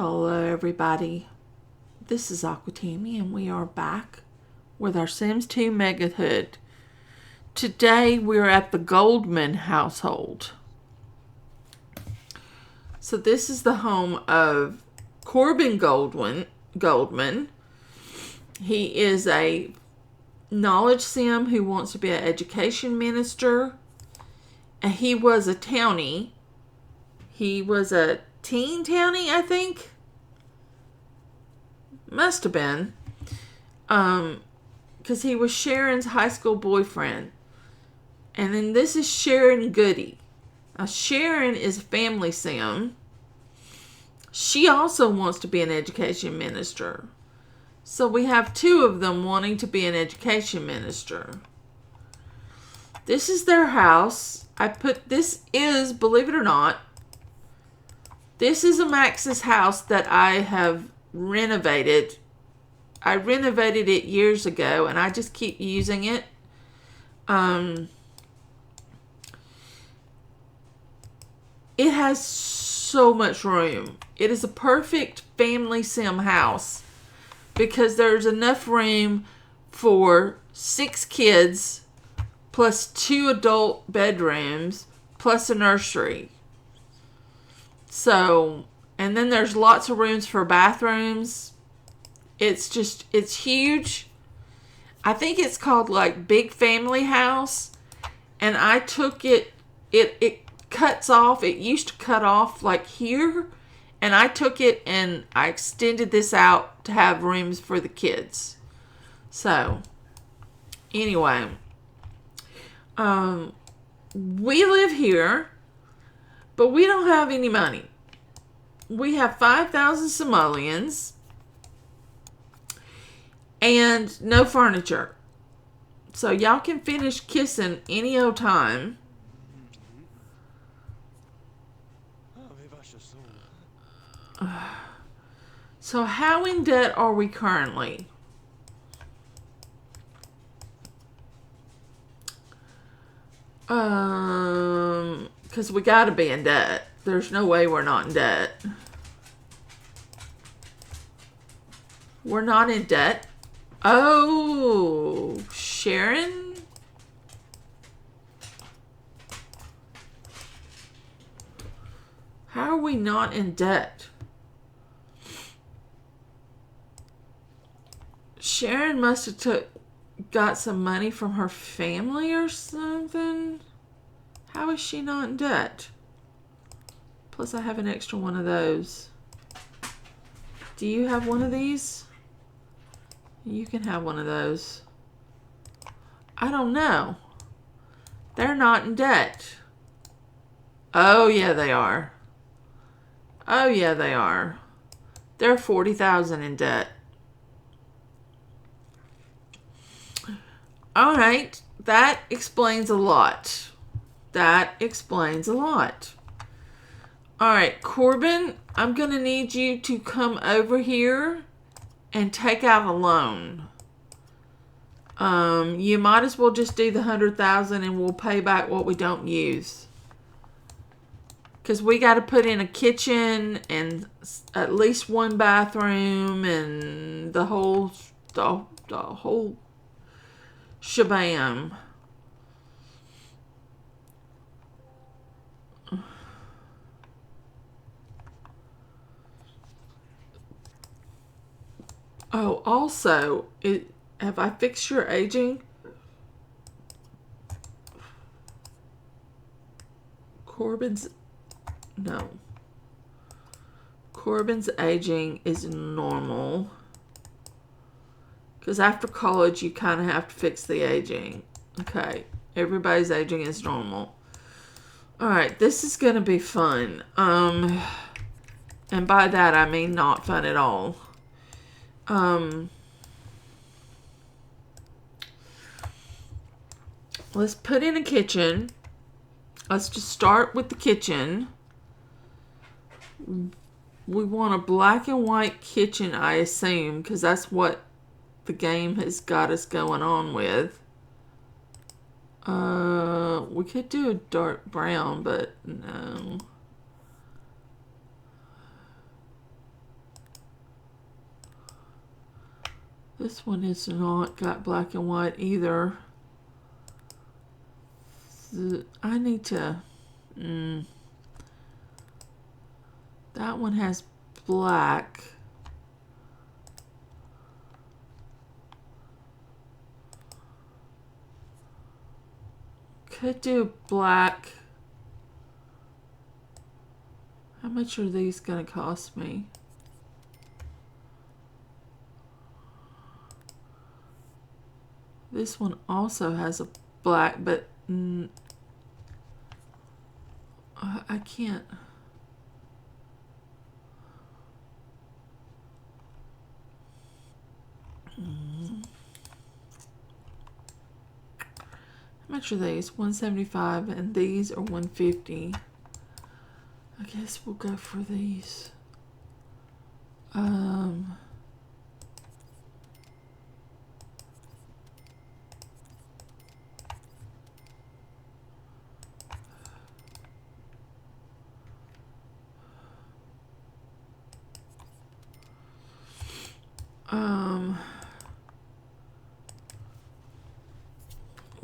Hello everybody, this is Aquatami and we are back with our Sims 2 MEGAHOOD. Today we're at the Goldman household. So this is the home of Corbin Goldman. He is a knowledge sim who wants to be an education minister. And he was a townie. He was a teen townie, I think. Must have been. Because he was Sharon's high school boyfriend. And then this is Sharon Goody. Now, Sharon is a family sim. She also wants to be an education minister. So we have two of them wanting to be an education minister. This is their house. This is, believe it or not, this is a Maxis house that I have renovated. I renovated it years ago and I just keep using it. It has so much room. It is a perfect family sim house because there's enough room for 6 kids plus 2 adult bedrooms plus a nursery. So, and then there's lots of rooms for bathrooms. It's huge. I think it's called like Big Family House. And I took it cuts off. It used to cut off like here. And I took it and I extended this out to have rooms for the kids. So, anyway. We live here. But we don't have any money. We have 5,000 simoleons and no furniture. So y'all can finish kissing any old time. So how in debt are we currently? Because we got to be in debt. There's no way we're not in debt. We're not in debt. Oh, Sharon? How are we not in debt? Sharon must have got some money from her family or something. How is she not in debt? Plus, I have an extra one of those. Do you have one of these? You can have one of those. I don't know. They're not in debt. Oh, yeah, they are. Oh, yeah, they are. They're 40,000 in debt. All right. That explains a lot. That explains a lot. All right, Corbin, I'm going to need you to come over here and take out a loan. You might as well just do the 100,000 and we'll pay back what we don't use. Because we got to put in a kitchen and at least one bathroom and the whole shabam. Oh, also, have I fixed your aging? Corbin's aging is normal. Because after college, you kind of have to fix the aging. Okay, everybody's aging is normal. Alright, this is going to be fun. And by that, I mean not fun at all. Let's put in a kitchen. Let's just start with the kitchen. We want a black and white kitchen, I assume, because that's what the game has got us going on with. We could do a dark brown, but no. This one is not got black and white either. I need to... that one has black. Could do black. How much are these going to cost me? This one also has a black, but I can't. How much are these? 175, and these are 150. I guess we'll go for these.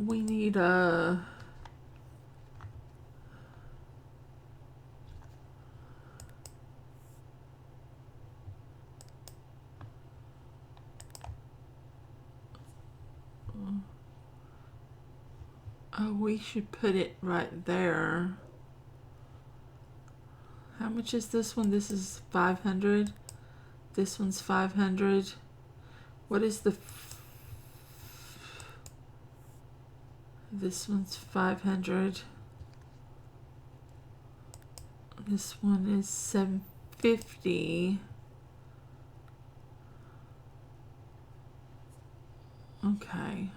We need a... oh, we should put it right there. How much is this one? This is 500. This one's 500. What is the... this one's 500. This one is 750. Okay.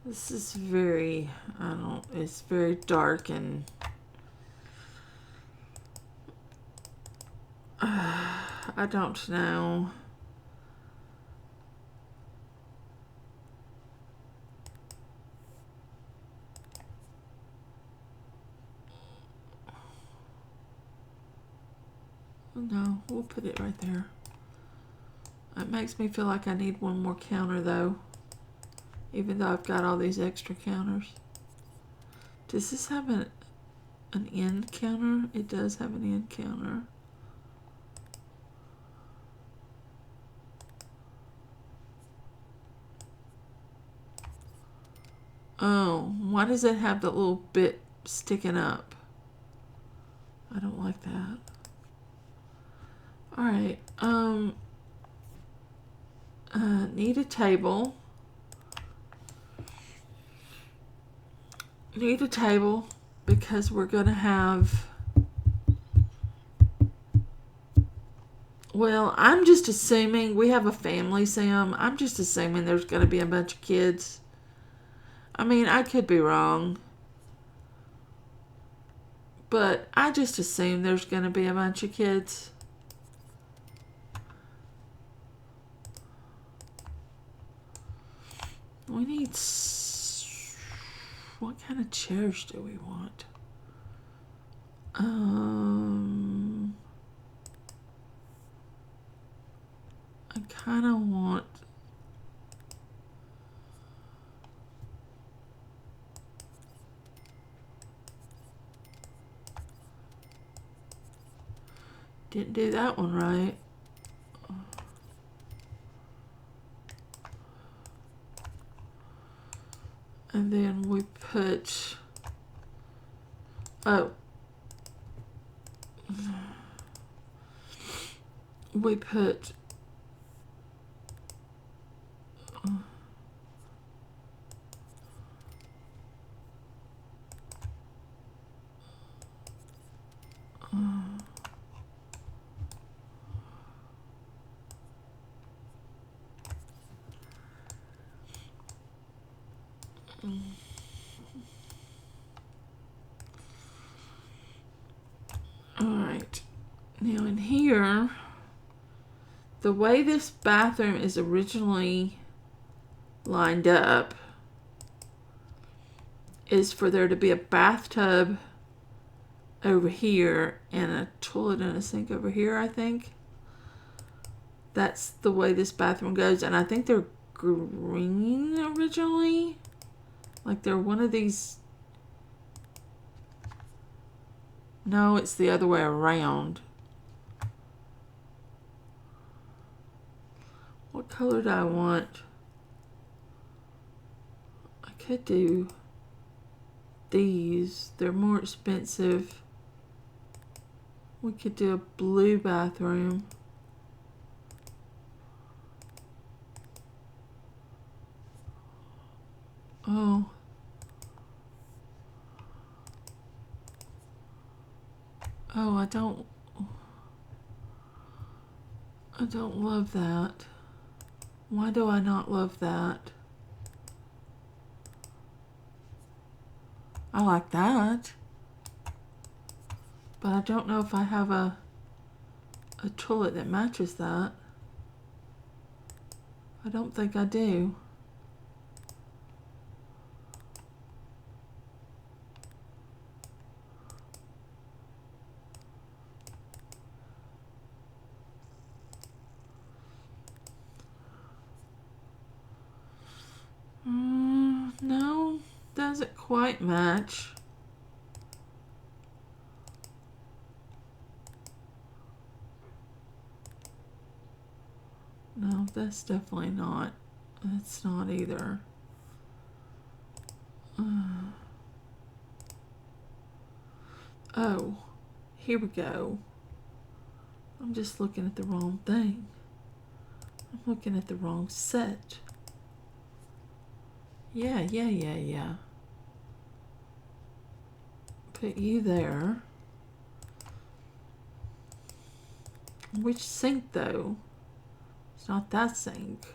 This is very, it's very dark and I don't know. No, we'll put it right there. It makes me feel like I need one more counter though, even though I've got all these extra counters. Does this have an end counter? It does have an end counter. Oh, why does it have the little bit sticking up? I don't like that. All right, need a table. Need a table because we're gonna have, well, I'm just assuming we have a family sim. I'm just assuming there's gonna be a bunch of kids. I mean, I could be wrong, but I just assume there's gonna be a bunch of kids. We need, what kind of chairs do we want? I kind of want, didn't do that one right. And then we put, oh, we put, all right, now in here, the way this bathroom is originally lined up is for there to be a bathtub over here and a toilet and a sink over here, I think. That's the way this bathroom goes. And I think they're green originally. Like they're one of these. No, it's the other way around. What color do I want? I could do these. They're more expensive. We could do a blue bathroom. Oh. Oh, I don't love that. Why do I not love that? I like that. But I don't know if I have a toilet that matches that. I don't think I do. No, doesn't quite match. No, that's definitely not. That's not either. Oh, here we go. I'm just looking at the wrong thing. I'm looking at the wrong set. Yeah. Put you there. Which sink though? It's not that sink.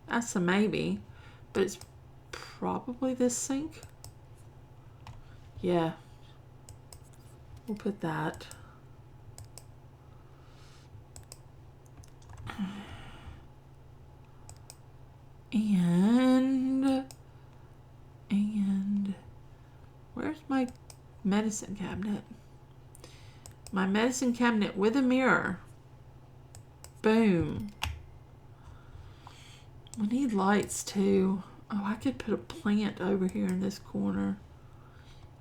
That's a maybe, but it's probably this sink. Yeah. We'll put that. And where's my medicine cabinet? My medicine cabinet with a mirror. Boom. We need lights too. Oh, I could put a plant over here in this corner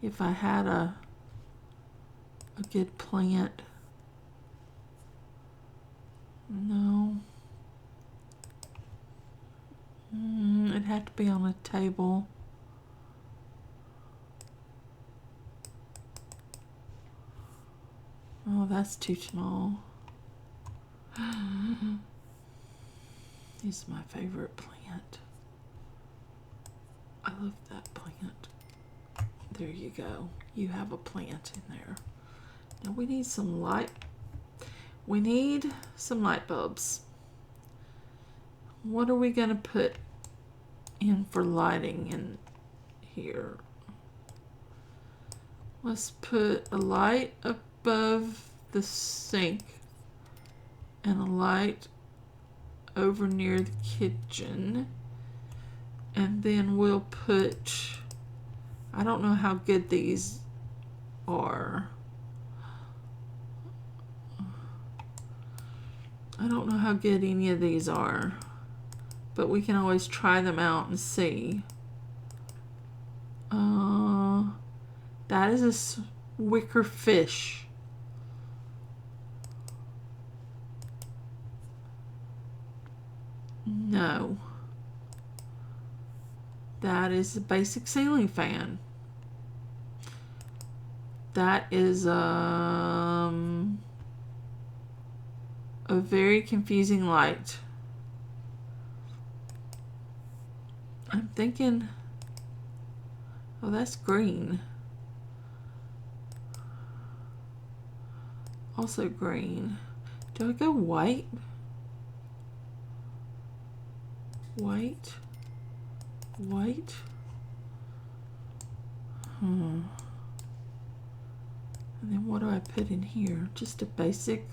if I had a good plant. No. It'd have to be on a table. Oh, that's too small. This is my favorite plant. I love that plant. There you go. You have a plant in there. Now we need some light. We need some light bulbs. What are we going to put in for lighting in here? Let's put a light above the sink and a light over near the kitchen. And then we'll put, I don't know how good these are. I don't know how good any of these are, but we can always try them out and see. That is a wicker fish. No. That is a basic ceiling fan. That is a very confusing light. I'm thinking, oh, that's green. Also green. Do I go white? White? And then what do I put in here? Just a basic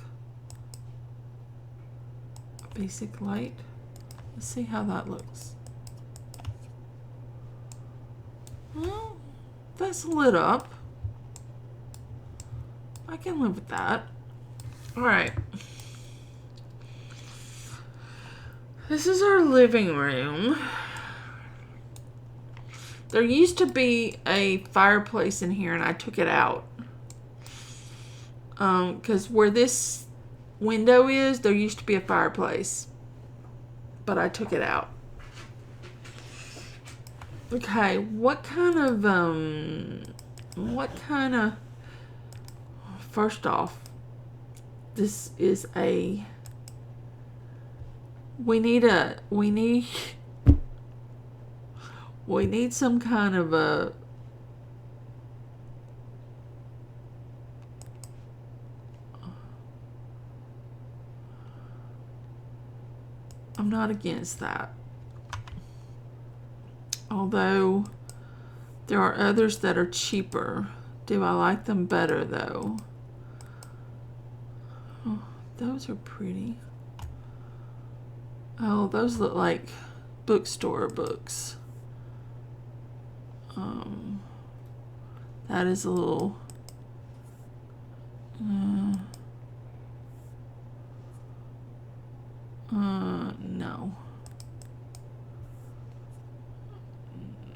light. Let's see how that looks. Well, that's lit up. I can live with that. All right. This is our living room. There used to be a fireplace in here and I took it out. Because where this window is, there used to be a fireplace. But I took it out. Okay, what kind of, first off, this is a, we need some kind of a, I'm not against that. Although there are others that are cheaper. Do I like them better though? Oh, those are pretty. Oh, those look like bookstore books. That is a little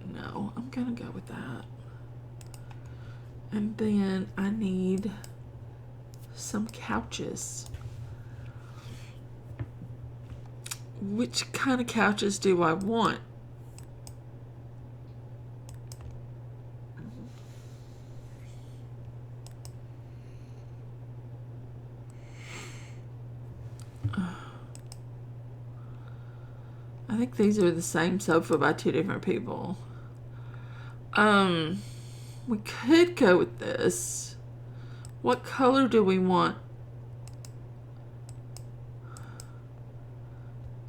no, I'm gonna go with that. And then I need some couches. Which kind of couches do I want? I think these are the same sofa by two different people. We could go with this. What color do we want?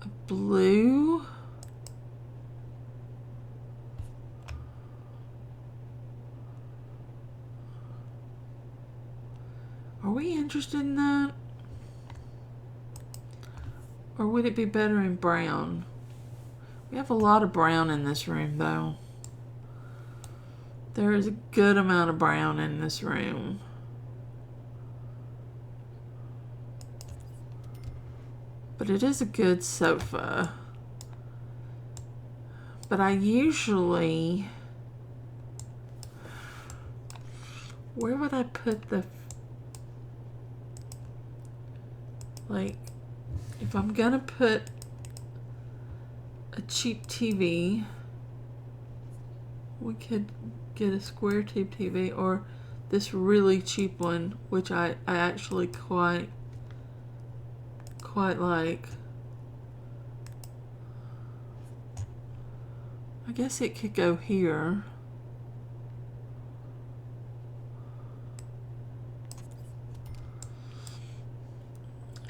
A blue? Are we interested in that? Or would it be better in brown? We have a lot of brown in this room, though. There is a good amount of brown in this room. But it is a good sofa. But I usually... Where would I put the... Like, if I'm gonna put a cheap TV, we could get a square tube TV or this really cheap one, which I actually quite like. I guess it could go here.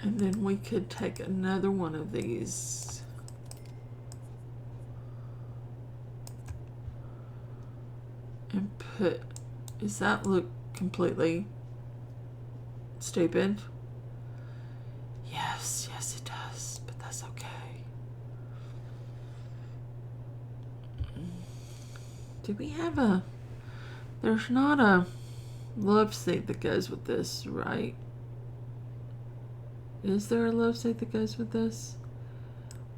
And then we could take another one of these. And put, does that look completely stupid? Yes, it does, but that's okay. Do we have a, there's not a love seat that goes with this, right? Is there a love seat that goes with this?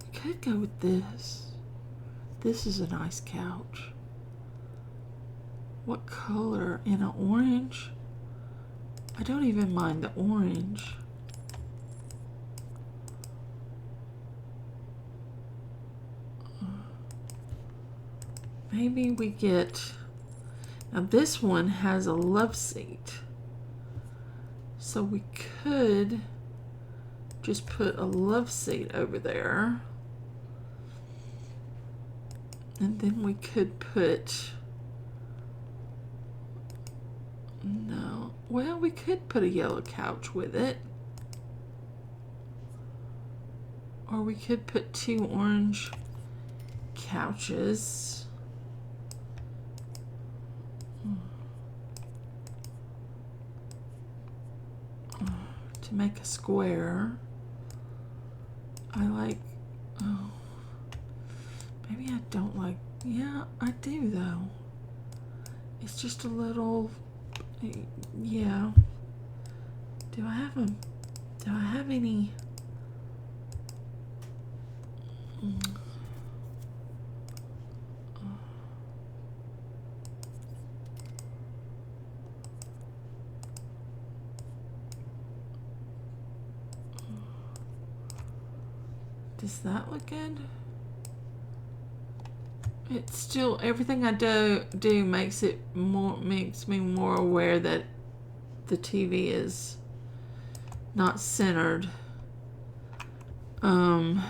We could go with this. This is a nice couch. What color? In an orange? I don't even mind the orange. Maybe we get... Now this one has a love seat. So we could just put a love seat over there. And then we could put... No. Well, we could put a yellow couch with it. Or we could put two orange couches. to make a square. I like, oh, maybe I don't like, yeah, I do though. It's just a little, yeah. Do I have any? Does that look good? It's still, everything I do makes me more aware that the TV is not centered. Ooh.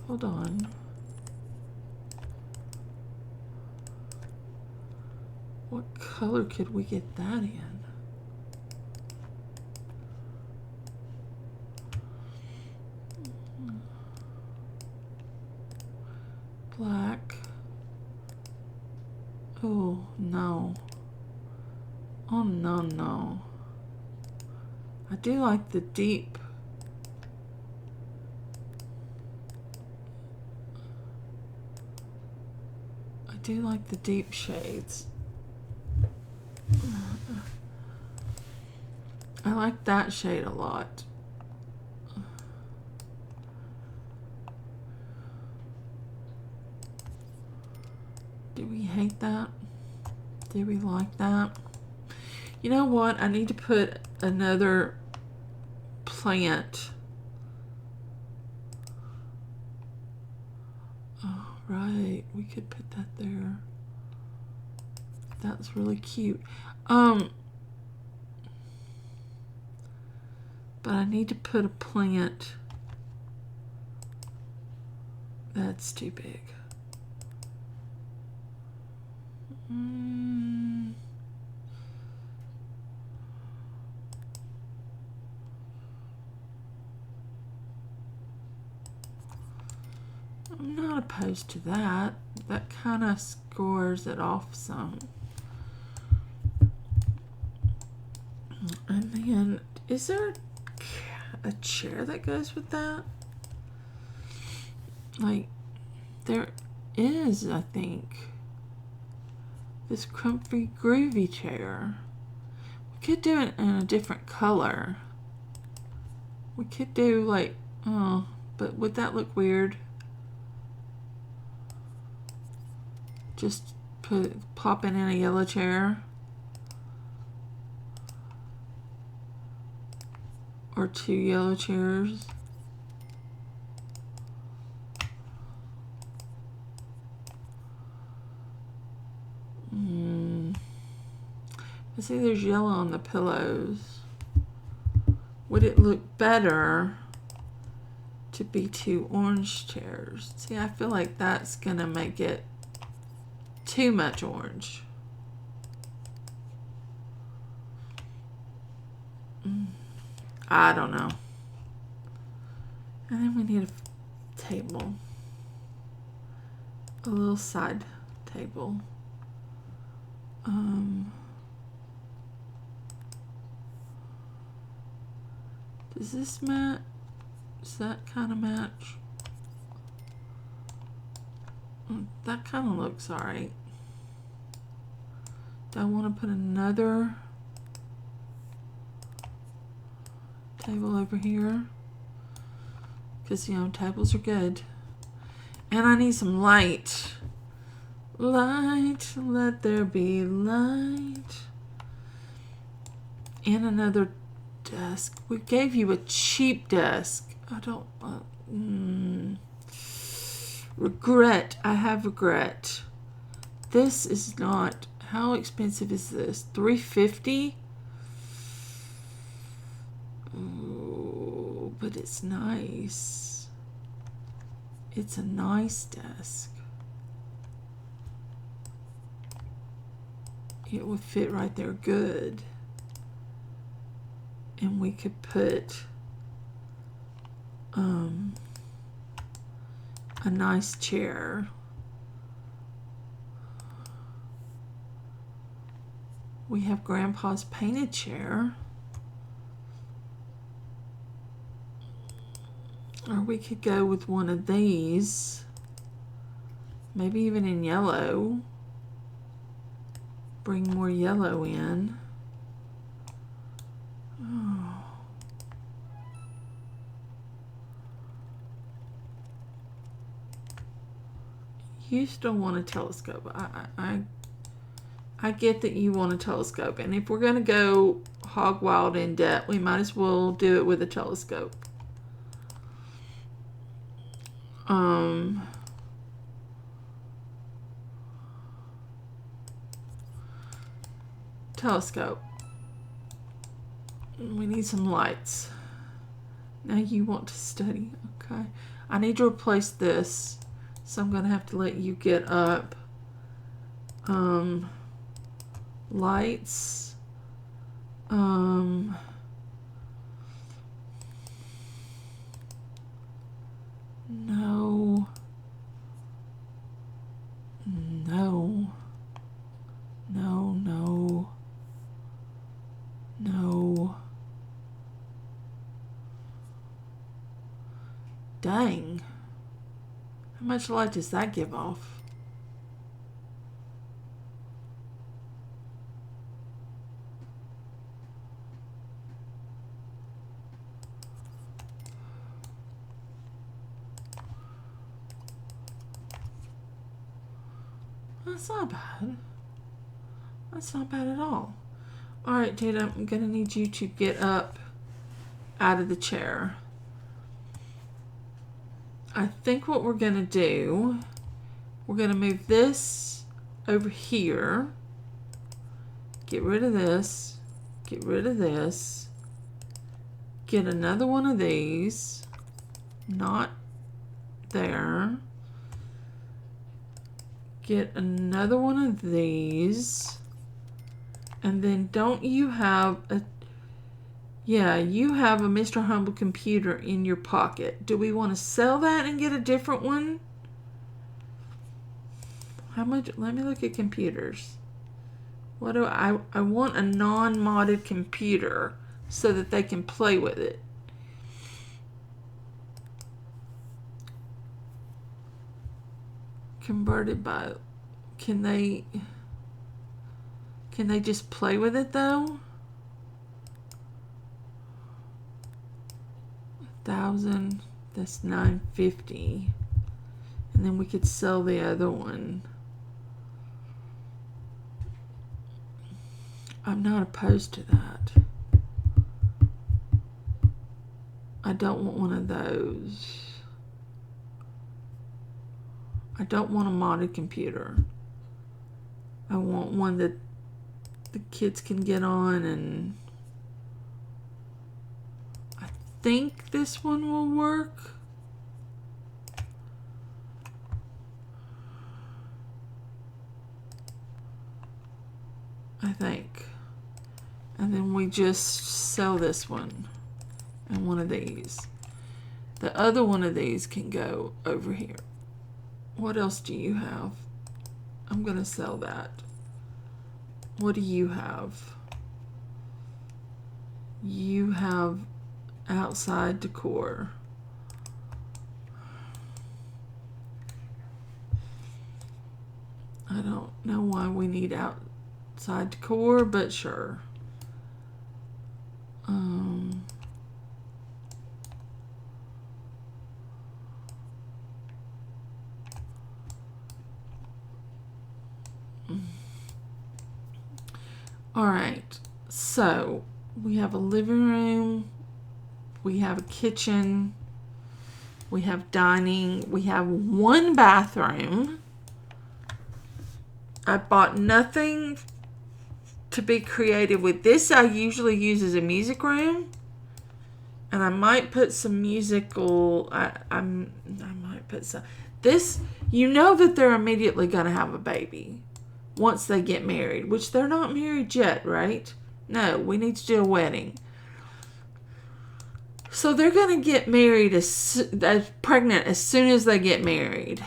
Hold on. What color could we get that in? Black. Oh, no. Oh, no, no. I do like the deep. I do like the deep shades. I like that shade a lot. Do we hate that? Do we like that? You know what? I need to put another plant. Oh, right. We could put that there. That's really cute. But I need to put a plant. That's too big. I'm not opposed to that. That kind of scores it off some. And then, is there a chair that goes with that? Like, there is, I think. This comfy, groovy chair. We could do it in a different color. We could do like, oh, but would that look weird? Just pop in a yellow chair. Or 2 yellow chairs. Let's see, there's yellow on the pillows. Would it look better to be 2 orange chairs? See, I feel like that's gonna make it too much orange. I don't know. And then we need a table. A little side table. Does this match? Does that kind of match? That kind of looks alright. Do I want to put another table over here? Because, you know, tables are good. And I need some light. Light, let there be light. And another desk. We gave you a cheap desk. I don't regret. I have regret. This is not. How expensive is this? $350. Ooh, but it's nice. It's a nice desk. It would fit right there good. And we could put a nice chair. We have Grandpa's painted chair. Or we could go with one of these. Maybe even in yellow. Bring more yellow in. Oh. You still want a telescope. I get that you want a telescope. And if we're going to go hog wild in debt, we might as well do it with a telescope. Telescope. We need some lights. Now you want to study. Okay. I need to replace this. So I'm going to have to let you get up. Lights. No. No. No. No. No. Dang. How much light does that give off? That's not bad. That's not bad at all. Alright, dude, I'm going to need you to get up out of the chair. I think what we're going to do, we're going to move this over here. Get rid of this. Get rid of this. Get another one of these. Not there. Get another one of these. And then don't you have a... Yeah, you have a Mr. Humble computer in your pocket. Do we want to sell that and get a different one? How much? Let me look at computers. What do I want a non-modded computer so that they can play with it. Converted by... Can they just play with it though? 1,000, that's 950. And then we could sell the other one. I'm not opposed to that. I don't want one of those. I don't want a modded computer. I want one that the kids can get on, and I think this one will work. I think. And then we just sell this one and one of these. The other one of these can go over here. What else do you have? I'm going to sell that. What do you have? You have outside decor. I don't know why we need outside decor, but sure. All right, so we have a living room, we have a kitchen, we have dining, we have one bathroom. I bought nothing to be creative with. This I usually use as a music room, and I might put some musical, I might put some, this, you know that they're immediately going to have a baby once they get married, which they're not married yet, right? No, we need to do a wedding. So they're going to get married pregnant as soon as they get married.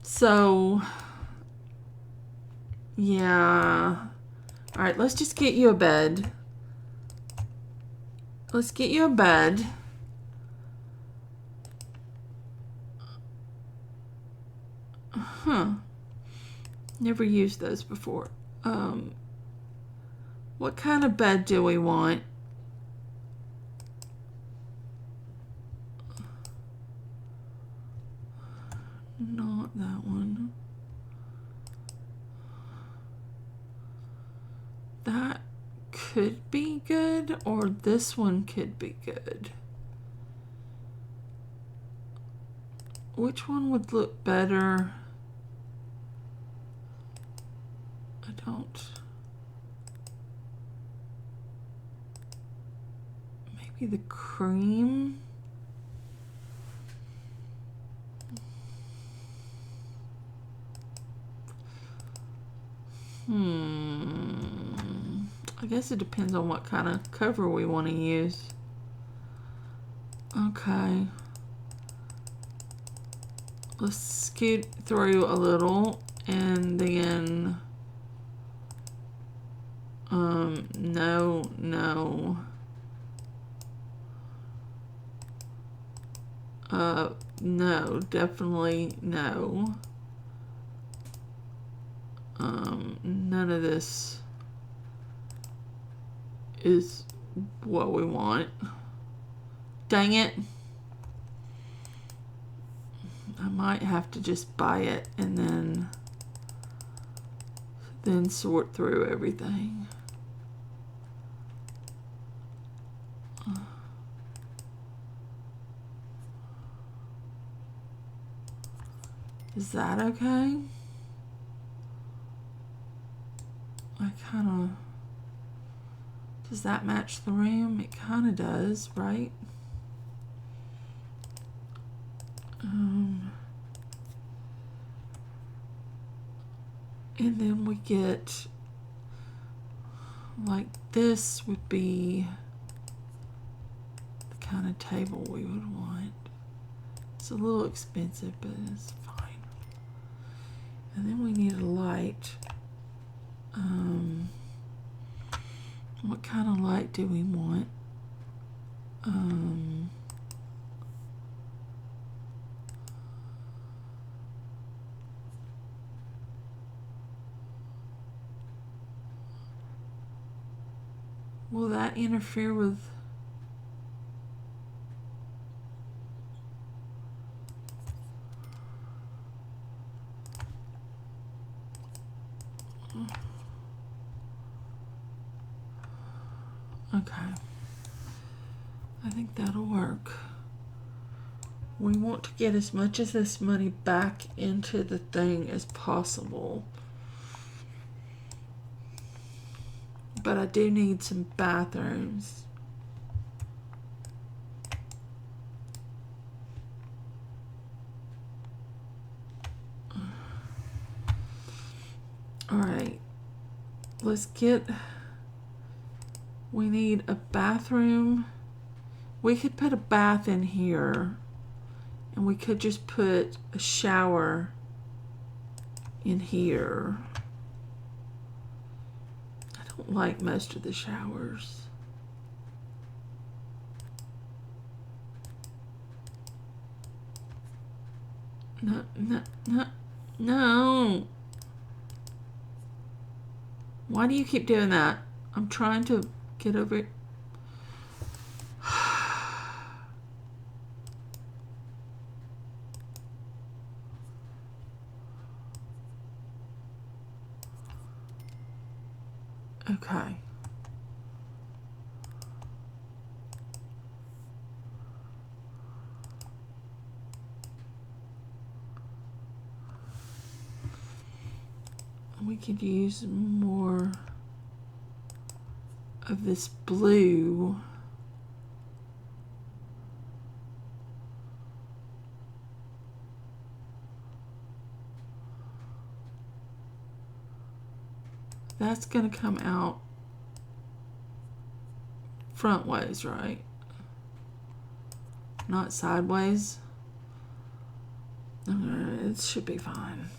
So, Yeah. All right, let's just get you a bed. Let's get you a bed. Huh. Never used those before. What kind of bed do we want? Not that one. That could be good, or this one could be good. Which one would look better? I don't. Maybe the cream. I guess it depends on what kind of cover we want to use. Okay. Let's scoot through a little and then no. No, definitely no. None of this is what we want. Dang it. I might have to just buy it and then sort through everything. Is that okay? Does that match the room? It kind of does, right? And then we get, like, this would be the kind of table we would want. It's a little expensive, but it's fine. And then we need a light. What kind of light do we want? Will that interfere with... Okay. I think that'll work. We want to get as much of this money back into the thing as possible. But I do need some bathrooms. All right. Let's get... We need a bathroom. We could put a bath in here. And we could just put a shower in here. I don't like most of the showers. No. Why do you keep doing that? I'm trying to get over it. Okay. We could use more of this blue. That's going to come out front ways, right? Not sideways. It should be fine.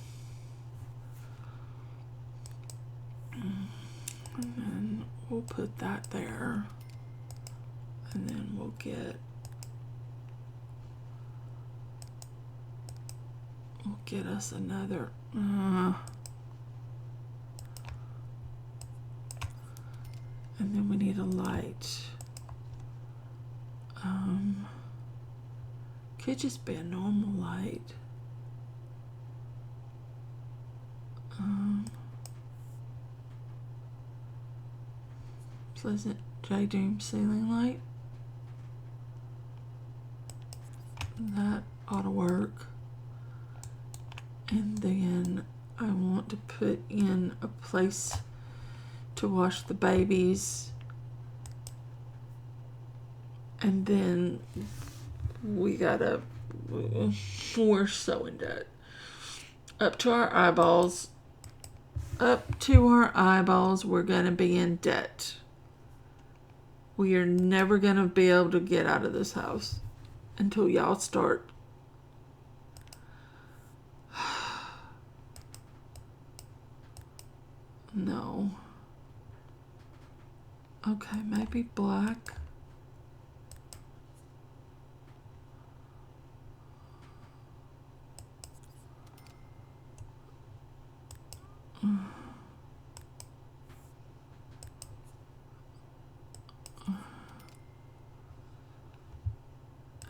we'll put that there. And then we'll get us another and then we need a light. Could just be a normal light. Pleasant J-Dream ceiling light. That ought to work. And then I want to put in a place to wash the babies. And then we're so in debt. Up to our eyeballs. Up to our eyeballs, we're going to be in debt. We are never going to be able to get out of this house until y'all start. No. Okay, maybe black.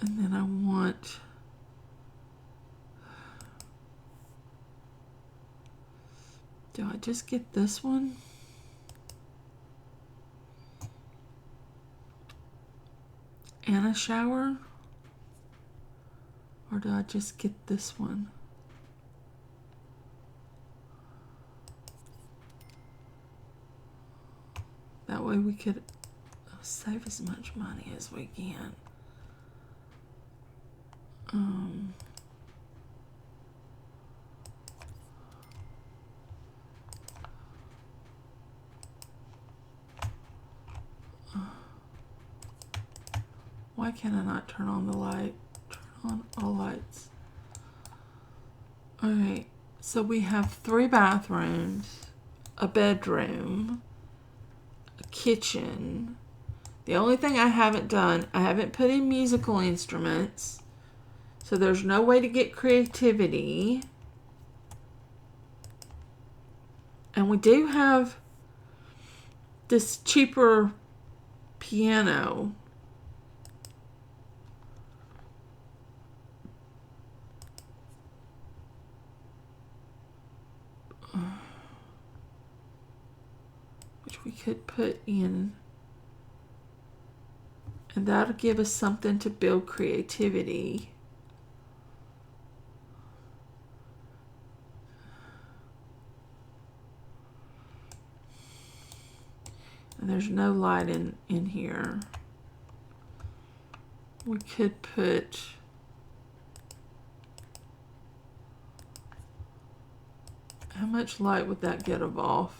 And then I want do I just get this one? And a shower? Or do I just get this one? That way we could save as much money as we can. Why can I not turn on the light? Turn on all lights. Alright, so we have 3 bathrooms, a bedroom, a kitchen. The only thing I haven't done, I haven't put in musical instruments. So there's no way to get creativity. And we do have this cheaper piano. Which we could put in. And that'll give us something to build creativity. And there's no light in here. We could put how much light would that get off?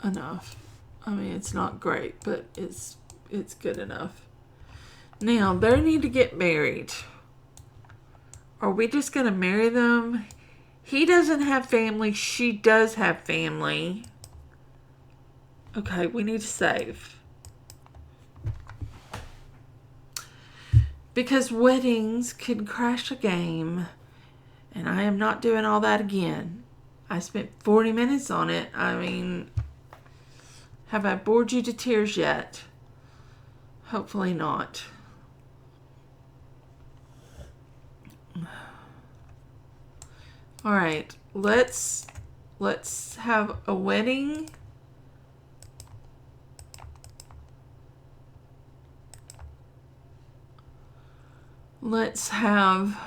Enough. I mean, it's not great, but it's good enough. Now, they need to get married. Are we just going to marry them? He doesn't have family. She does have family. Okay, we need to save. Because weddings could crash a game. And I am not doing all that again. I spent 40 minutes on it. I mean, have I bored you to tears yet? Hopefully not. All right, let's have a wedding. Let's have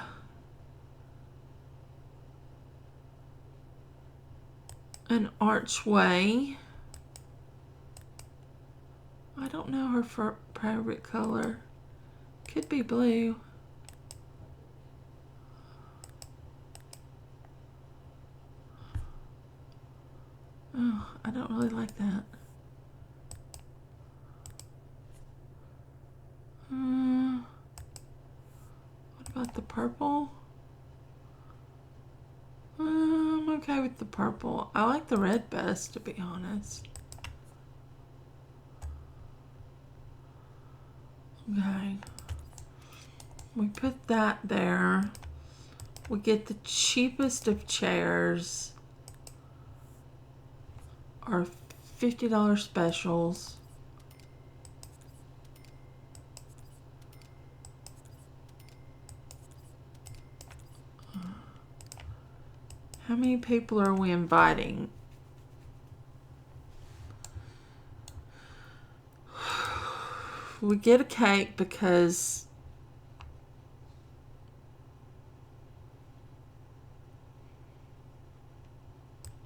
an archway. I don't know her favorite color. Could be blue. Oh, I don't really like that. What about the purple? I'm okay with the purple. I like the red best, to be honest. Okay. We put that there. We get the cheapest of chairs. Our $50 specials. How many people are we inviting? We get a cake because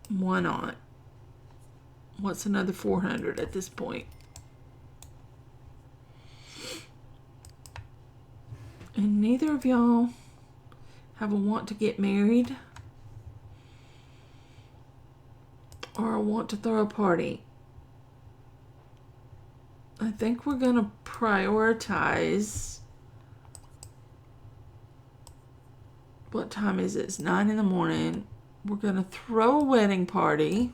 why not? What's another 400 at this point? And neither of y'all have a want to get married or a want to throw a party. I think we're going to prioritize. What time is it? It's 9 in the morning. We're going to throw a wedding party.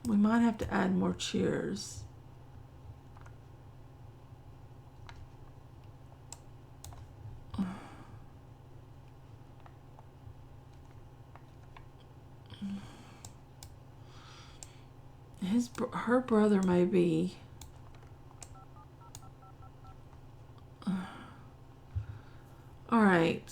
We might have to add more chairs. Her brother may be. All right.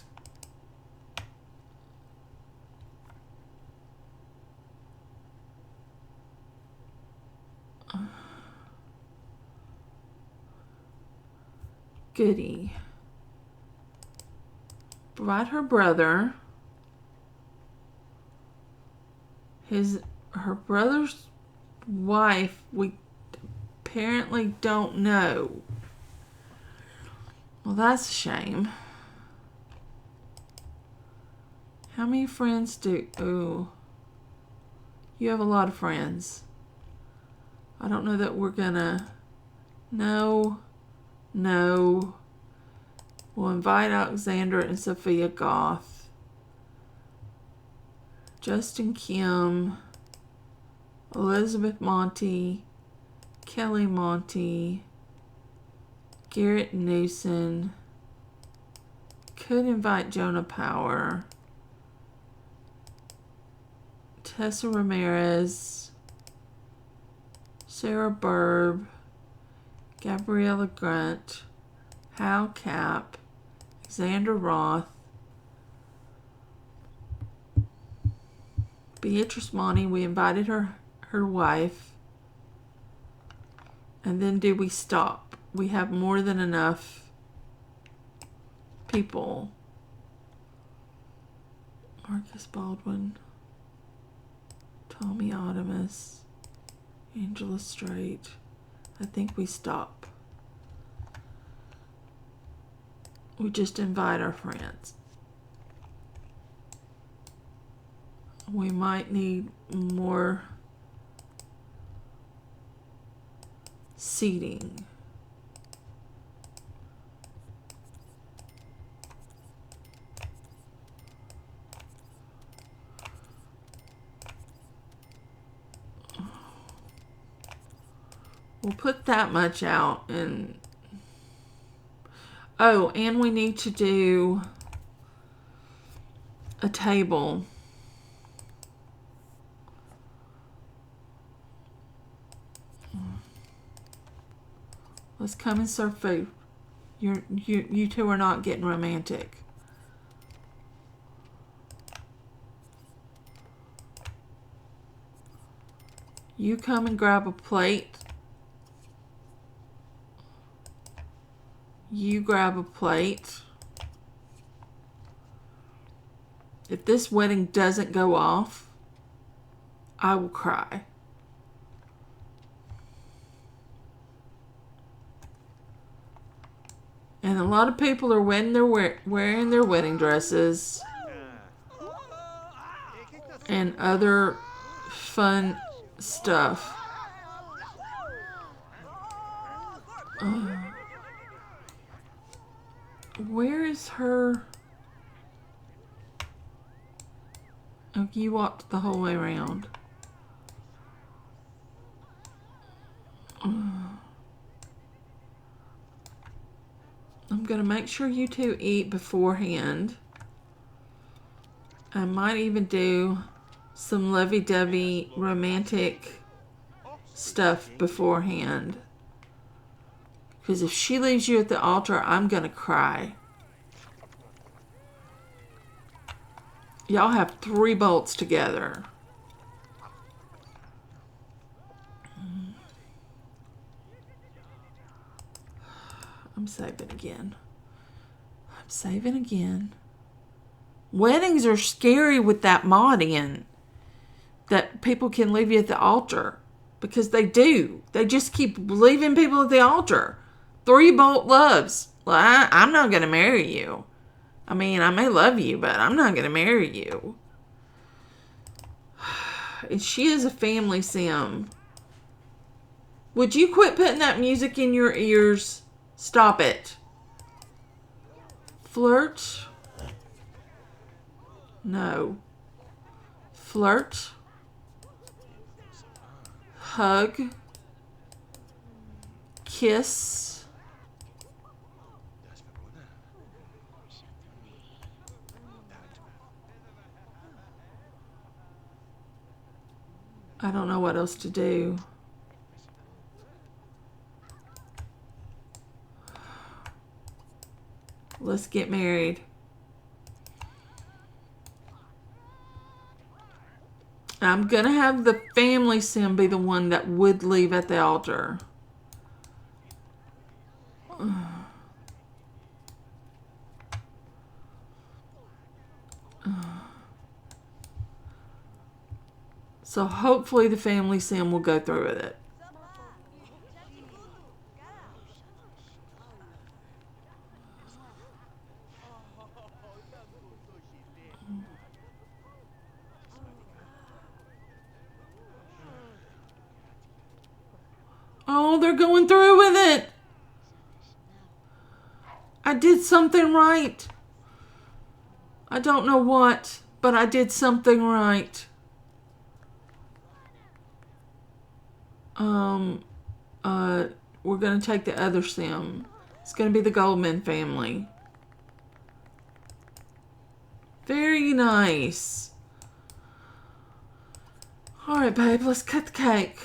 Goody. Provide her brother. Her brother's wife, we apparently don't know. Well, that's a shame. How many friends do... Oh. You have a lot of friends. I don't know that we're gonna... No. No. We'll invite Alexandra and Sophia Goth. Justin Kim. Elizabeth Monty. Kelly Monty. Garrett Newson. Could invite Jonah Power. Tessa Ramirez. Sarah Burb. Gabriella Grunt. Hal Cap. Xander Roth. Beatrice Monty. We invited her wife. And then do we stop? We have more than enough people. Marcus Baldwin. Tommy Audimus. Angela Strait. I think we stop. We just invite our friends. We might need more seating. We'll put that much out. And oh, and we need to do a table. Let's come and serve food. You two are not getting romantic. You come and grab a plate. You grab a plate. If this wedding doesn't go off, I will cry. And a lot of people are wearing their wedding dresses and other fun stuff. Where is her? Oh, you walked the whole way around. I'm going to make sure you two eat beforehand. I might even do some lovey-dovey romantic stuff beforehand. Because if she leaves you at the altar, I'm going to cry. Y'all have 3 bolts together. I'm saving again. I'm saving again. Weddings are scary with that mod in. That people can leave you at the altar. Because they do. They just keep leaving people at the altar. 3 bolt loves. Well, I'm not going to marry you. I mean, I may love you, but I'm not going to marry you. And she is a family sim. Would you quit putting that music in your ears? Stop it. Flirt? No. Flirt? Hug? Kiss? I don't know what else to do. Let's get married. I'm gonna have the family sim be the one that would leave at the altar. So hopefully the family sim will go through with it. Oh, they're going through with it. I did something right. I don't know what, but I did something right. We're going to take the other sim. It's going to be the Goldman family. Very nice. All right, babe, let's cut the cake.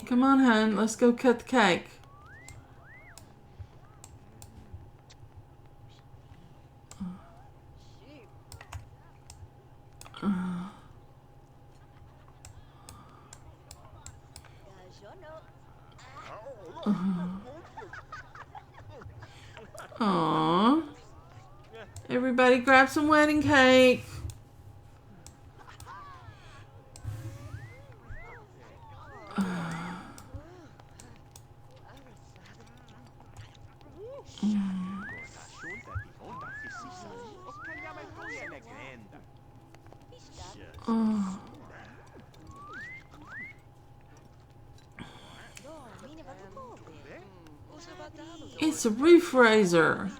Come on, hon, let's go cut the cake. Aww. Everybody grab some wedding cake. Oh. It's a roof raiser.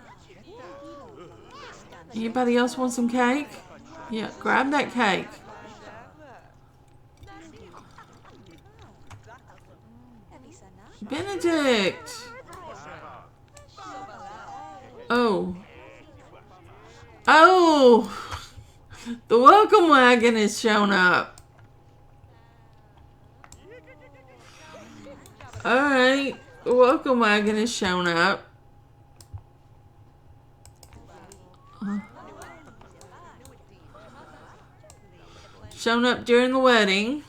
Anybody else want some cake? Yeah, grab that cake. Benedict. Oh. Oh. The welcome wagon has shown up. Alright. The welcome wagon has shown up. Shown up during the wedding.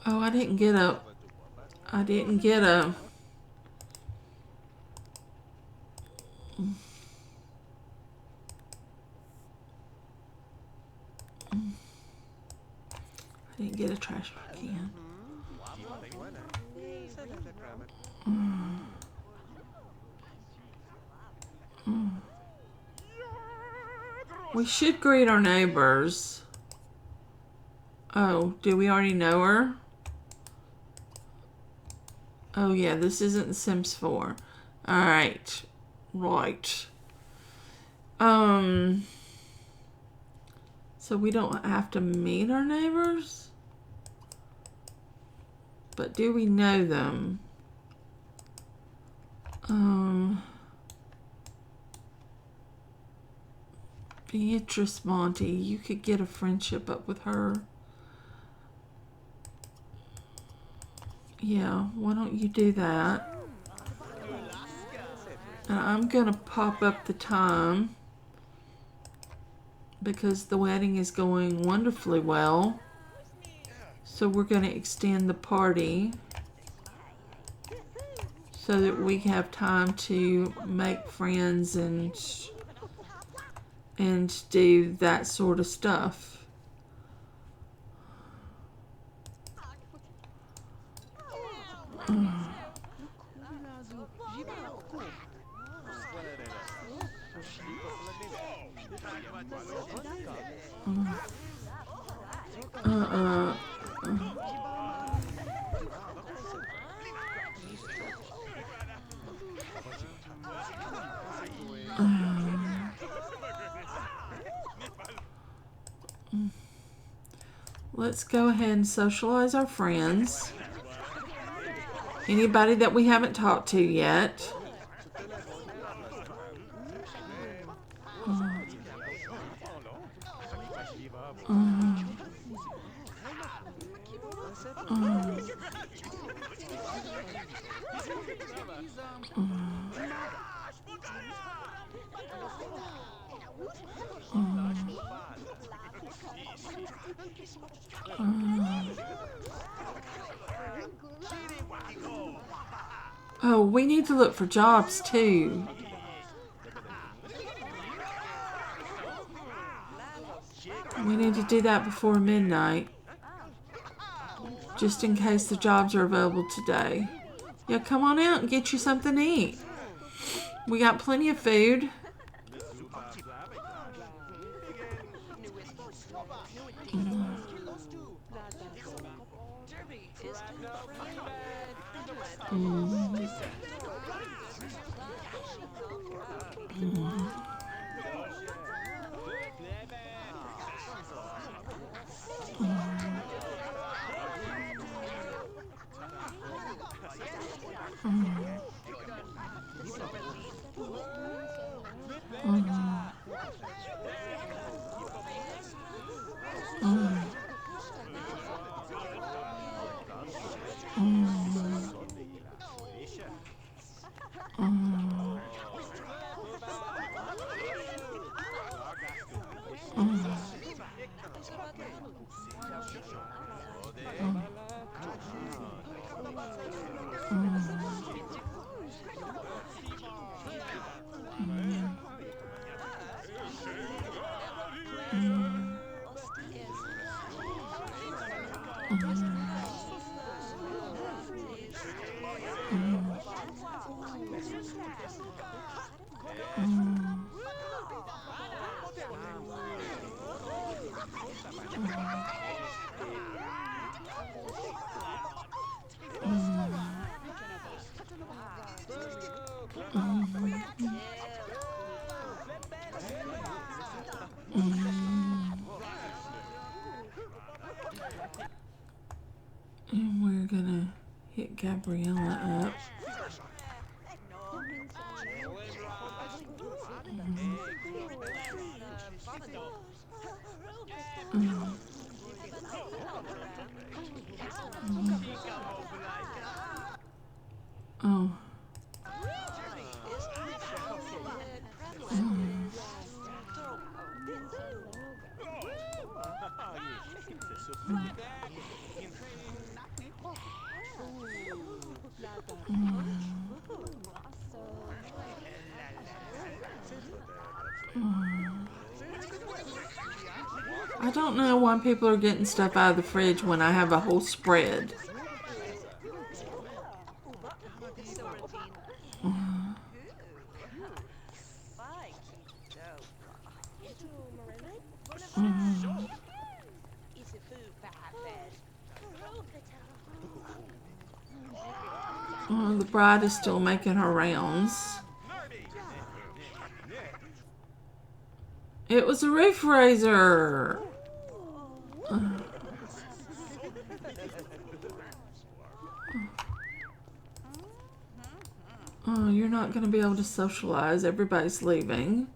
Oh, I didn't get a... Didn't get a trash can. We should greet our neighbors. Oh, do we already know her? Oh yeah, this isn't Sims 4. Alright. Right. So we don't have to meet our neighbors? But do we know them? Beatrice Monty, you could get a friendship up with her. Yeah, why don't you do that? And I'm gonna pop up the time because the wedding is going wonderfully well. So we're gonna extend the party so that we have time to make friends and do that sort of stuff. Let's go ahead and socialize our friends. Anybody that we haven't talked to yet. Oh, we need to look for jobs too. We need to do that before midnight. Just in case the jobs are available today. Yeah, come on out and get you something to eat. We got plenty of food. And we're gonna hit Gabriella up. Oh. I don't know why people are getting stuff out of the fridge when I have a whole spread. The bride is still making her rounds. It was a roof raiser. Oh, you're not going to be able to socialize. Everybody's leaving.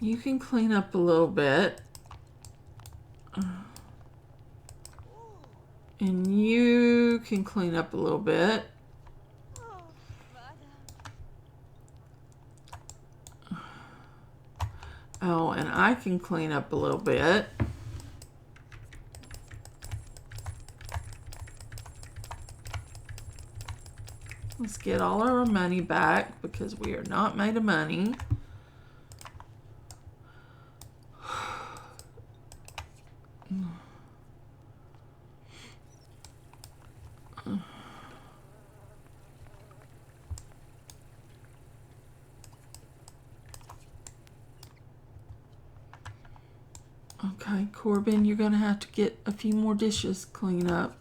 You can clean up a little bit. And you can clean up a little bit. Oh, and I can clean up a little bit. Let's get all our money back because we are not made of money. Okay, Corbin, you're going to have to get a few more dishes cleaned up.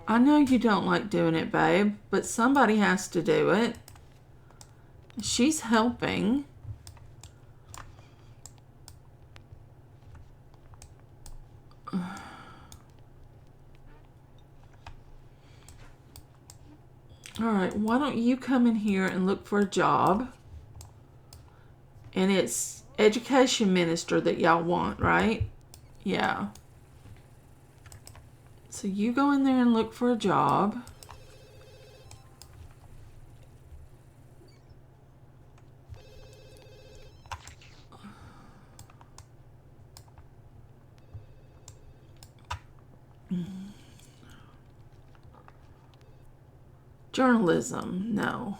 I know you don't like doing it, babe, but somebody has to do it. She's helping. Alright, why don't you come in here and look for a job? And it's education minister that y'all want, right? Yeah. So you go in there and look for a job. Journalism, no.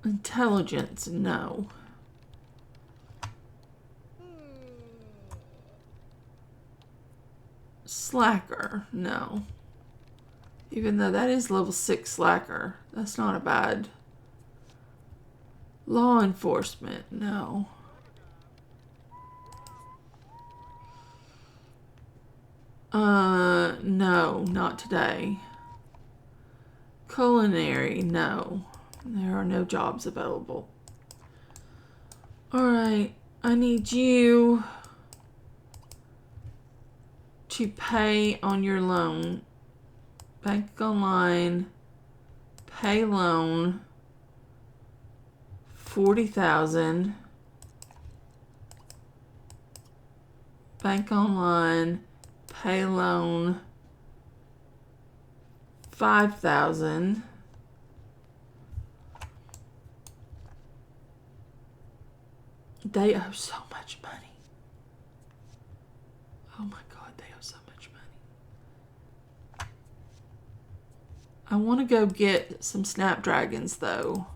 Intelligence, no. Slacker, no. Even though that is level 6 slacker, that's not a bad. Law enforcement, no. No, not today. Culinary, no. There are no jobs available. Alright, I need you to pay on your loan. Bank online, pay loan, 40,000. Bank online, pay loan, 5,000. They owe so much money. Oh my God, they owe so much money. I want to go get some snapdragons though.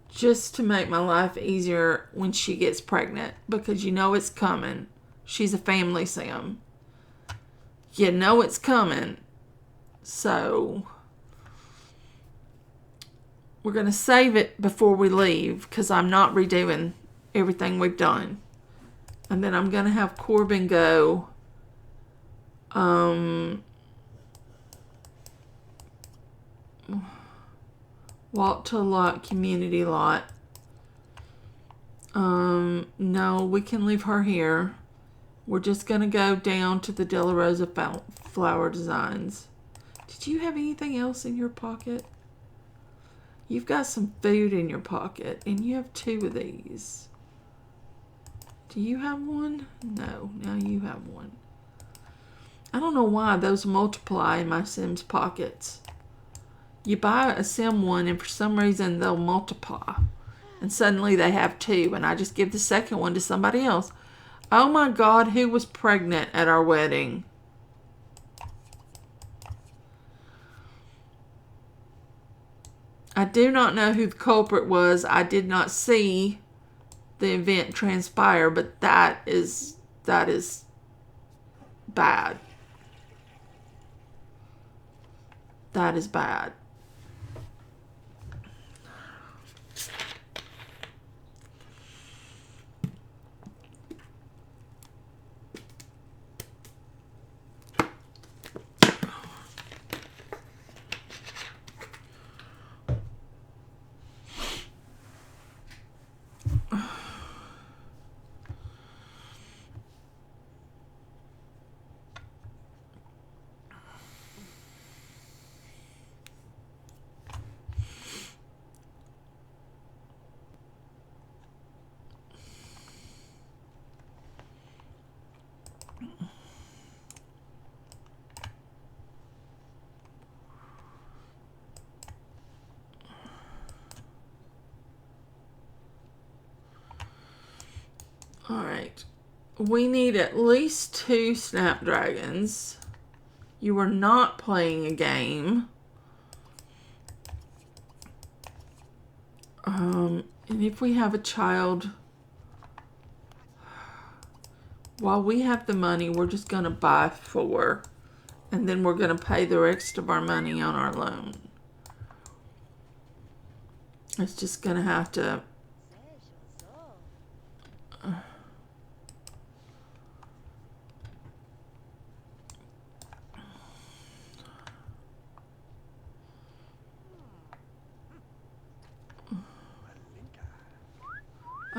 Just to make my life easier when she gets pregnant, because you know it's coming. She's a family sim. You know it's coming. So we're going to save it before we leave because I'm not redoing everything we've done. And then I'm going to have Corbin go walk to lot, community lot. No, we can leave her here. We're just going to go down to the De La Rosa flower designs. Did you have anything else in your pocket? You've got some food in your pocket, and you have 2 of these. Do you have one? No, now you have one. I don't know why those multiply in my Sims pockets. You buy a Sim one, and for some reason they'll multiply. And suddenly they have two, and I just give the second one to somebody else. Oh my God, who was pregnant at our wedding? I do not know who the culprit was. I did not see the event transpire, but that is bad. That is bad. Alright. We need at least 2 snapdragons. You are not playing a game. And if we have a child, while we have the money, we're just going to buy 4. And then we're going to pay the rest of our money on our loan. It's just going to have to...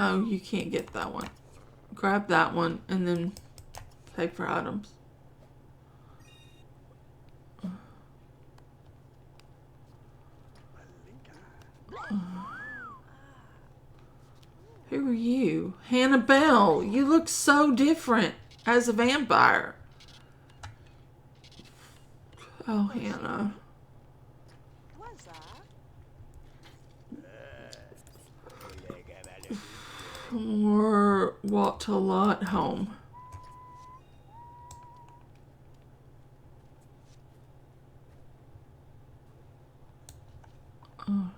Oh, you can't get that one. Grab that one and then pay for items. Who are you? Hannibal. You look so different as a vampire. Oh, Hannah. We're walked a lot home. Oh.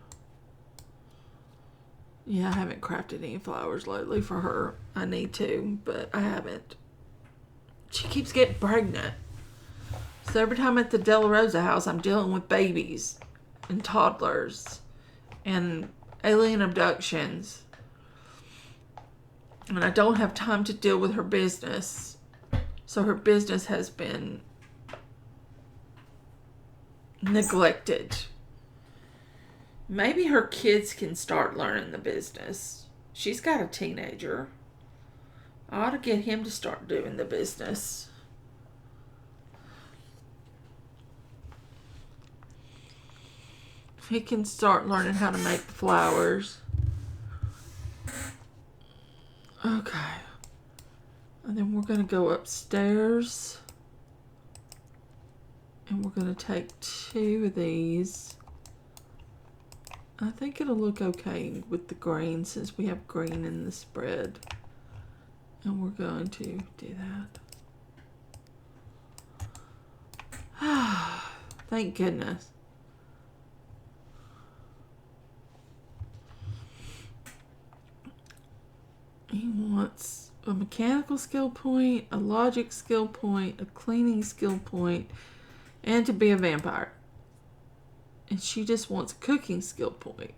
Yeah, I haven't crafted any flowers lately for her. I need to, but I haven't. She keeps getting pregnant. So every time at the De La Rosa house, I'm dealing with babies and toddlers and alien abductions. And I don't have time to deal with her business. So her business has been neglected. Maybe her kids can start learning the business. She's got a teenager. I ought to get him to start doing the business. He can start learning how to make the flowers. Okay. And then we're going to go upstairs. And we're going to take 2 of these. I think it'll look okay with the green since we have green in the spread. And we're going to do that. Thank goodness. He wants a mechanical skill point, a logic skill point, a cleaning skill point, and to be a vampire. And she just wants a cooking skill point.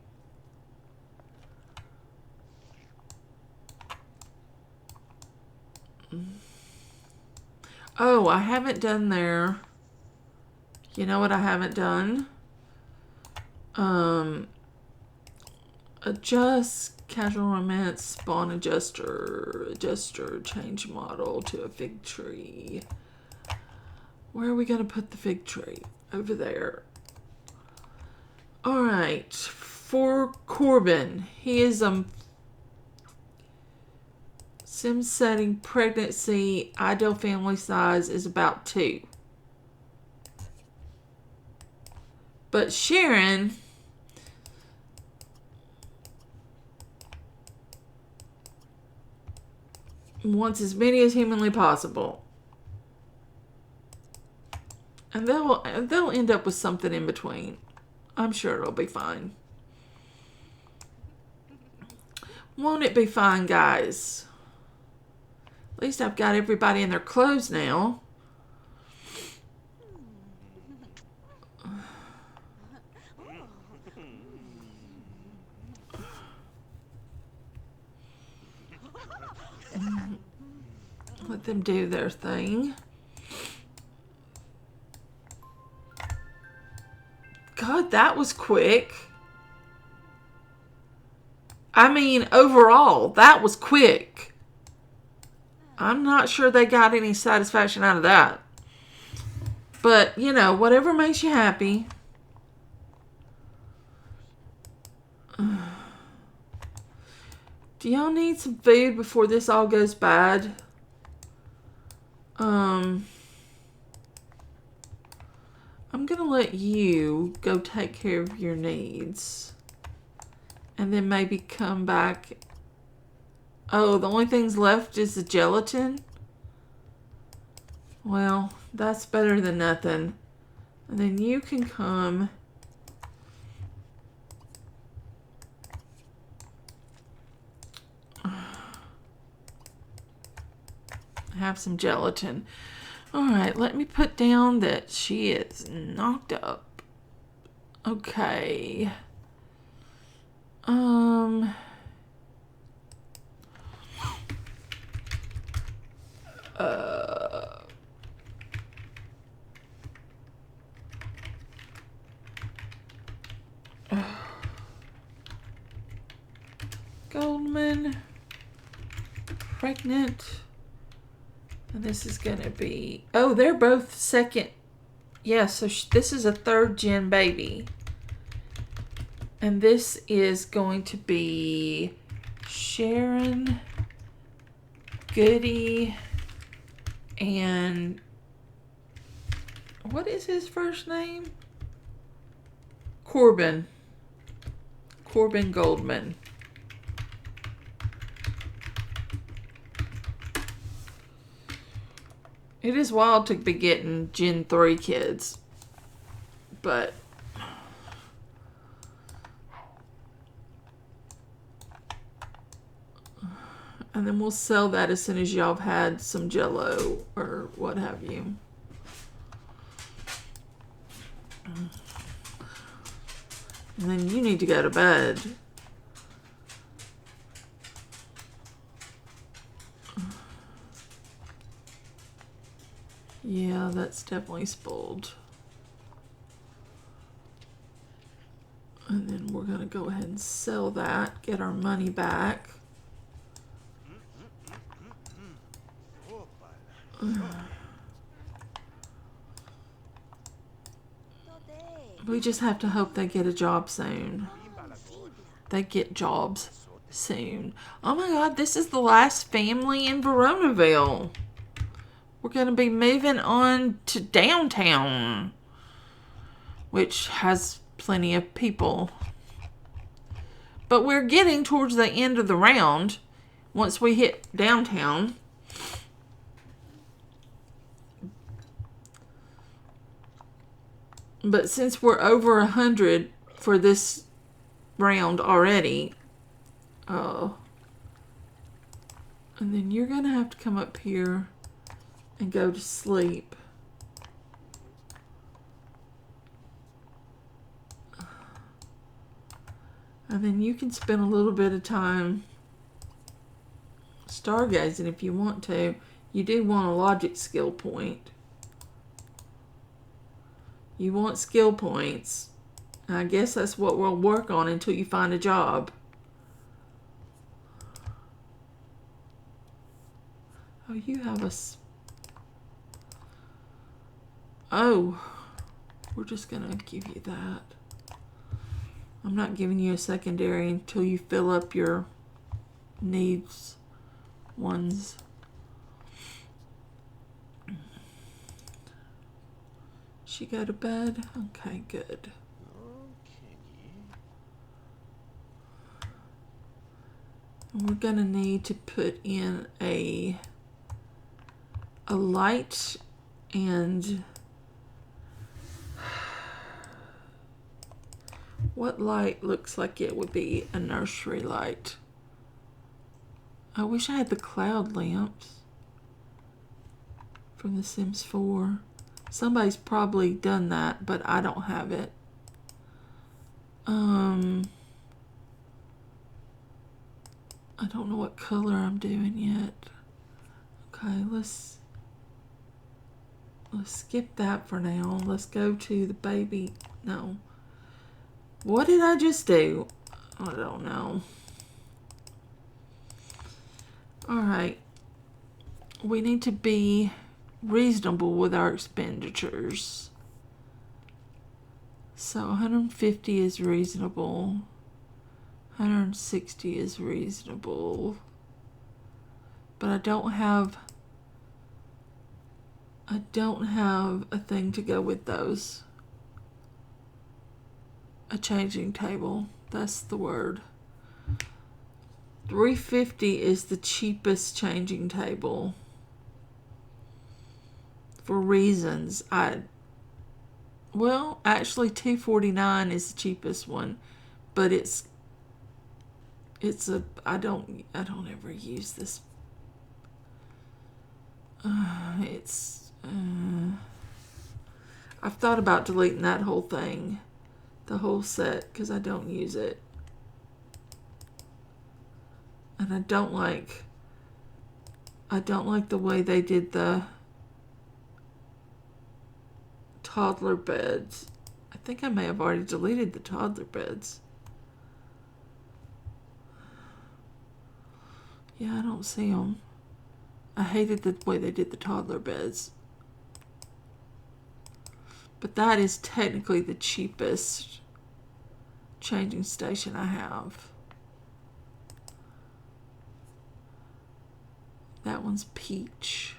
Oh, I haven't done there. You know what I haven't done? Adjust casual romance spawn adjuster change model to a fig tree. Where are we gonna put the fig tree? Over there. All right, for Corbin, he is sim setting pregnancy. Ideal family size is about 2. But Sharon wants as many as humanly possible. And they'll end up with something in between. I'm sure it'll be fine. Won't it be fine, guys? At least I've got everybody in their clothes now. Let them do their thing. God, that was quick. I mean, overall, that was quick. I'm not sure they got any satisfaction out of that. But, you know, whatever makes you happy. Do y'all need some food before this all goes bad? I'm gonna let you go take care of your needs. And then maybe come back. Oh, the only things left is the gelatin? Well, that's better than nothing. And then you can come have some gelatin. Alright, let me put down that she is knocked up. Okay. Goldman, pregnant, and this is gonna be, oh, they're both second, yeah, so this is a 3rd gen baby, and this is going to be Sharon, Goody, and what is his first name? Corbin Goldman. It is wild to be getting Gen 3 kids, but and then we'll sell that as soon as y'all have had some Jello or what have you. And then you need to go to bed. Yeah, that's definitely spoiled. And then we're going to go ahead and sell that, get our money back. We just have to hope they get a job soon. They get jobs soon. Oh my God, this is the last family in Veronaville. We're going to be moving on to downtown, which has plenty of people. But we're getting towards the end of the round once we hit downtown. But since we're over 100 for this round already, and then you're going to have to come up here and go to sleep. And then you can spend a little bit of time stargazing if you want to. You do want a logic skill point. You want skill points. I guess that's what we'll work on until you find a job. Oh, you have a... Oh, we're just going to give you that. I'm not giving you a secondary until you fill up your needs ones. She go to bed? Okay, good. We're gonna need to put in a light, and what light looks like it would be a nursery light? I wish I had the cloud lamps from The Sims 4. Somebody's probably done that, but I don't have it. I don't know what color I'm doing yet. Okay, let's skip that for now. Let's go to the baby. No. What did I just do? I don't know. Alright. We need to be reasonable with our expenditures. So 150 is reasonable. 160 is reasonable. But I don't have a thing to go with those. A changing table. That's the word. 350 is the cheapest changing table. For reasons. Well, actually 249 is the cheapest one, but I don't ever use this. I've thought about deleting that whole thing, the whole set, because I don't use it. And I don't like the way they did the toddler beds. I think I may have already deleted the toddler beds. Yeah, I don't see them. I hated the way they did the toddler beds. But that is technically the cheapest changing station I have. That one's peach.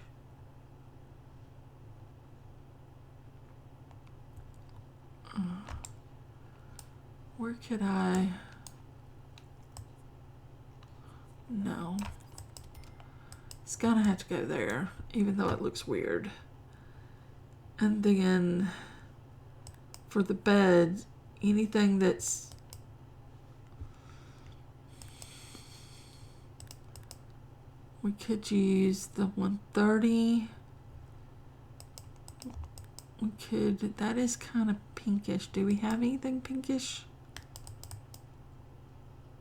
Where could I... No. It's gonna have to go there, even though it looks weird. And then for the bed, anything that's... We could use the 130. We could... That is kind of pinkish. Do we have anything pinkish?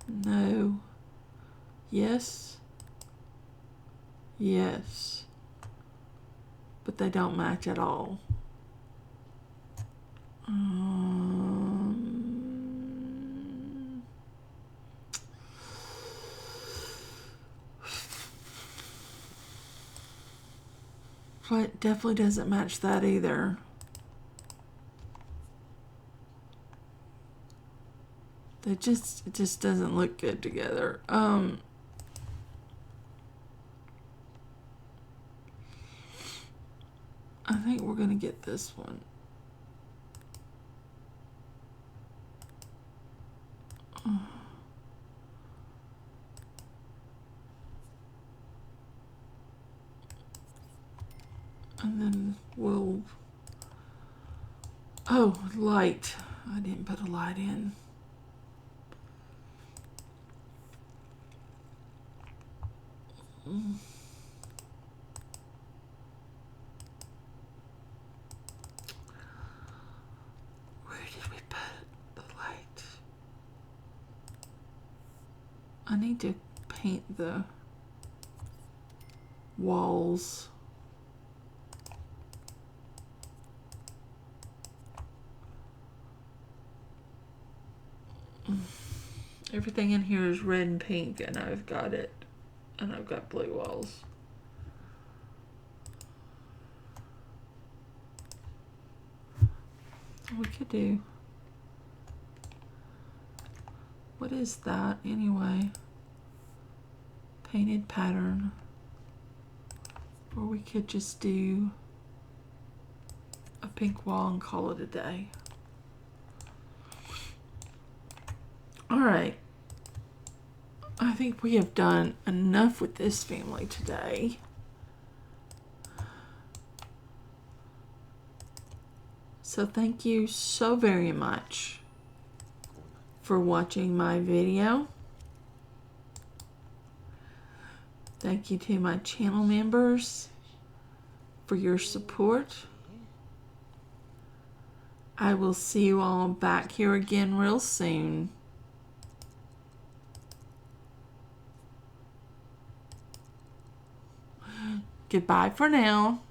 No. Yes. Yes. But they don't match at all. But definitely doesn't match that either. It just doesn't look good together. I think we're gonna get this one. And then we'll... Oh, light. I didn't put a light in. Where did we put the light? I need to paint the walls. Everything in here is red and pink, and I've got it. And I've got blue walls. We could do... What is that anyway? Painted pattern. Or we could just do a pink wall and call it a day. Alright. I think we have done enough with this family today. So thank you so very much for watching my video. Thank you to my channel members for your support. I will see you all back here again real soon. Goodbye for now.